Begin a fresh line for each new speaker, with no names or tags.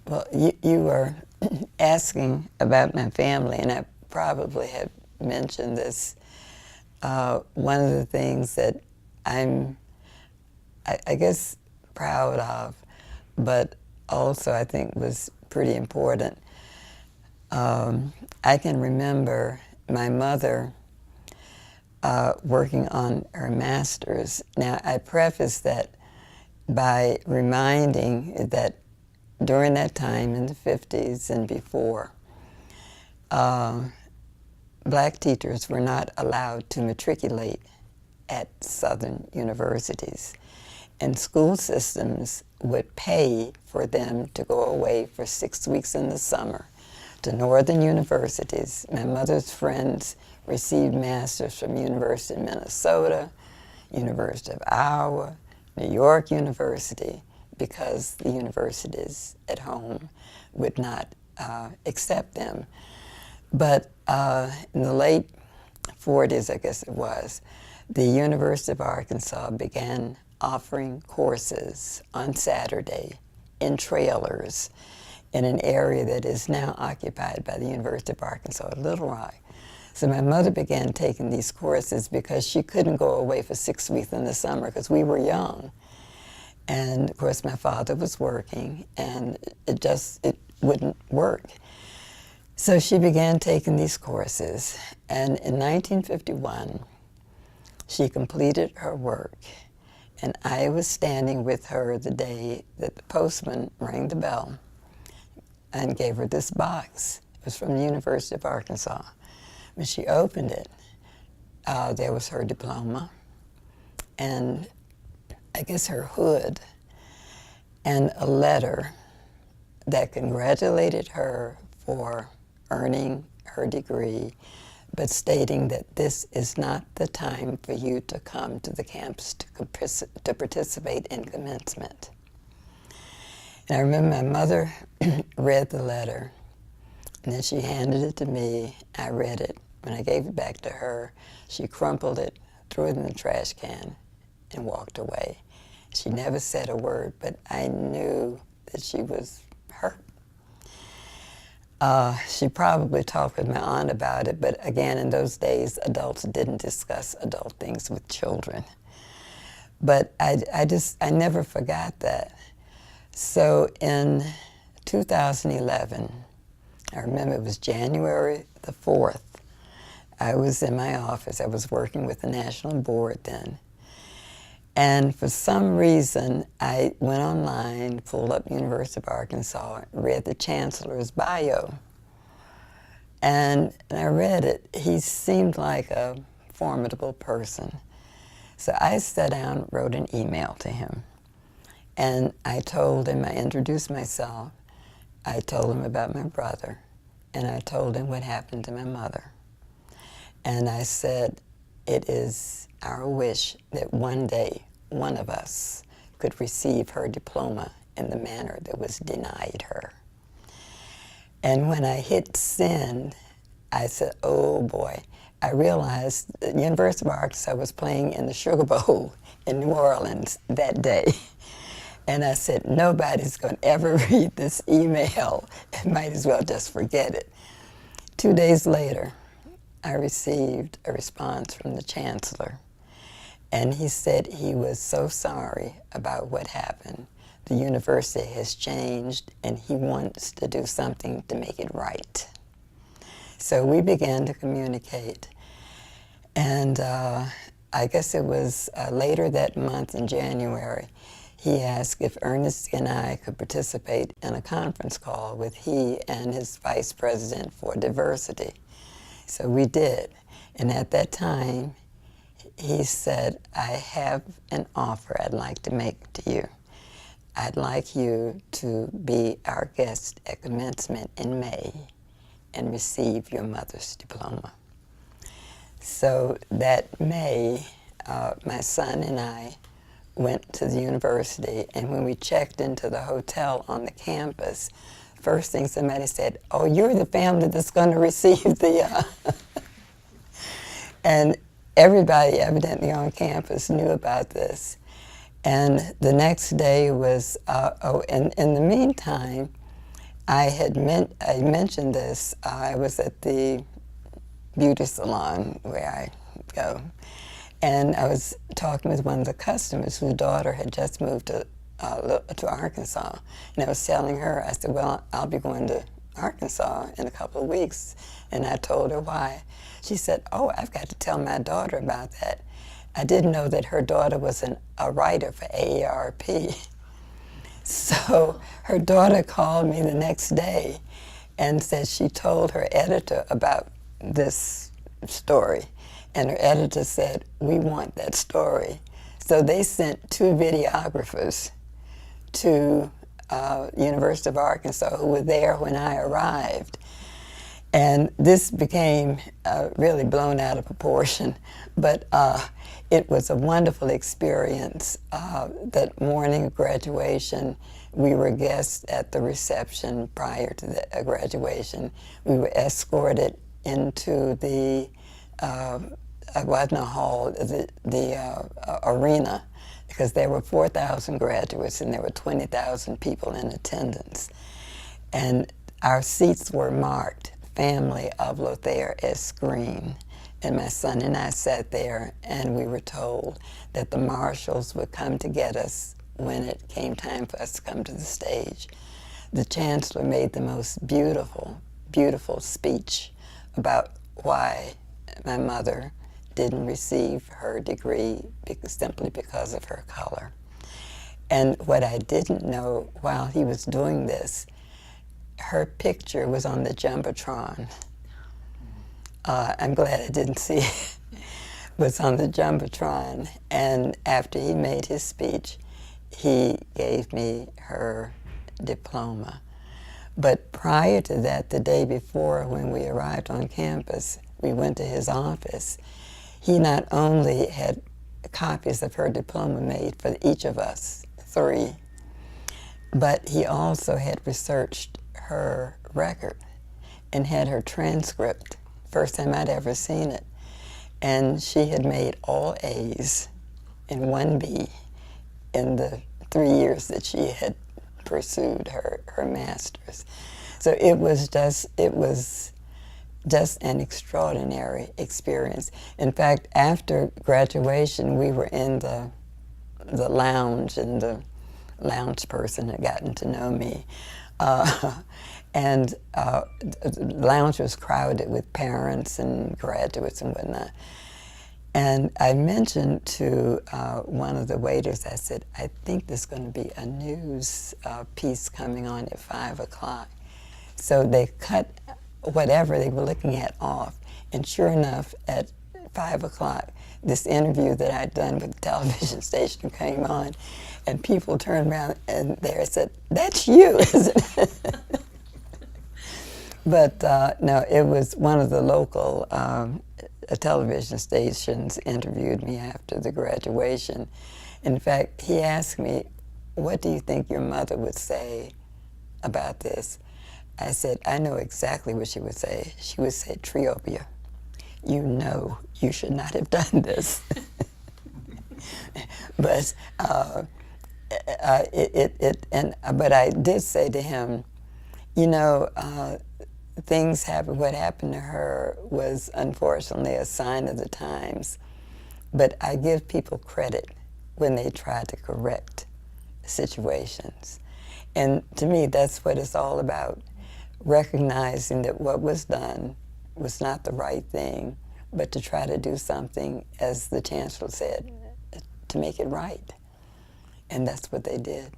Well, you were asking about my family, and I probably have mentioned this. One of the things that I guess, proud of, but also I think was pretty important. I can remember my mother working on her master's. Now, I preface that by reminding that during that time in the 50s and before, black teachers were not allowed to matriculate at Southern universities. And school systems would pay for them to go away for 6 weeks in the summer to northern universities. My mother's friends received masters from University of Minnesota, University of Iowa, New York University, because the universities at home would not accept them. But in the late 40s, I guess it was, the University of Arkansas began offering courses on Saturday in trailers in an area that is now occupied by the University of Arkansas at Little Rock. So my mother began taking these courses because she couldn't go away for 6 weeks in the summer because we were young. And of course my father was working, and it wouldn't work. So she began taking these courses, and in 1951 she completed her work. And I was standing with her the day that the postman rang the bell and gave her this box. It was from the University of Arkansas. When she opened it, there was her diploma, and I guess her hood, and a letter that congratulated her for earning her degree, but stating that this is not the time for you to come to the campus to participate in commencement. And I remember my mother read the letter, and then she handed it to me. I read it. When I gave it back to her, she crumpled it, threw it in the trash can, and walked away. She never said a word, but I knew that she was hurt. She probably talked with my aunt about it, but again, in those days, adults didn't discuss adult things with children. But I never forgot that. So in 2011, I remember it was January the 4th, I was in my office. I was working with the National Board then. And for some reason, I went online, pulled up University of Arkansas, read the chancellor's bio. And I read it. He seemed like a formidable person. So I sat down, wrote an email to him. And I told him, I introduced myself. I told him about my brother. And I told him what happened to my mother. And I said, it is our wish that one day one of us could receive her diploma in the manner that was denied her. And when I hit send, I said, oh boy. I realized the University of Arkansas was playing in the Sugar Bowl in New Orleans that day. And I said, nobody's going to ever read this email. I might as well just forget it. 2 days later, I received a response from the chancellor. And he said he was so sorry about what happened. The university has changed, and he wants to do something to make it right. So we began to communicate. And I guess it was later that month in January, he asked if Ernest and I could participate in a conference call with he and his vice president for diversity. So we did. And at that time, he said, I have an offer I'd like to make to you. I'd like you to be our guest at commencement in May and receive your mother's diploma. So that May, my son and I went to the university, and when we checked into the hotel on the campus, first thing somebody said, oh, you're the family that's going to receive the... And everybody evidently on campus knew about this. And the next day was, in the meantime, I mentioned this. I was at the beauty salon where I go, and I was talking with one of the customers whose daughter had just moved to Arkansas, and I was telling her, I said, well, I'll be going to Arkansas in a couple of weeks, and I told her why. She said, oh, I've got to tell my daughter about that. I didn't know that her daughter was a writer for AARP. So her daughter called me the next day and said she told her editor about this story. And her editor said, we want that story. So they sent 2 videographers to University of Arkansas who were there when I arrived. And this became really blown out of proportion, but it was a wonderful experience. That morning of graduation, we were guests at the reception prior to the graduation. We were escorted into the, it wasn't a hall, the arena, because there were 4,000 graduates and there were 20,000 people in attendance. And our seats were marked Family of Lothair S. Green. And my son and I sat there, and we were told that the marshals would come to get us when it came time for us to come to the stage. The chancellor made the most beautiful, beautiful speech about why my mother didn't receive her degree simply because of her color. And what I didn't know while he was doing this, her picture was on the Jumbotron. I'm glad I didn't see it. Was on the Jumbotron. And after he made his speech, he gave me her diploma. But prior to that, the day before, when we arrived on campus, we went to his office. He not only had copies of her diploma made for each of us, 3, but he also had researched her record and had her transcript. First time I'd ever seen it. And she had made all A's and 1 B in the 3 years that she had pursued her master's. So it was just an extraordinary experience. In fact, after graduation, we were in the lounge, and the lounge person had gotten to know me. And the lounge was crowded with parents and graduates and whatnot. And I mentioned to one of the waiters, I said, I think there's going to be a news piece coming on at 5 o'clock. So they cut whatever they were looking at off. And sure enough, at 5 o'clock, this interview that I'd done with the television station came on, and people turned around and they said, that's you, isn't it? But no, it was one of the local television stations interviewed me after the graduation. In fact, he asked me, what do you think your mother would say about this? I said, I know exactly what she would say. She would say, Treopia, you know you should not have done this. But but I did say to him, you know, things happen. What happened to her was unfortunately a sign of the times. But I give people credit when they try to correct situations. And to me, that's what it's all about. Recognizing that what was done was not the right thing, but to try to do something, as the chancellor said, to make it right. And that's what they did.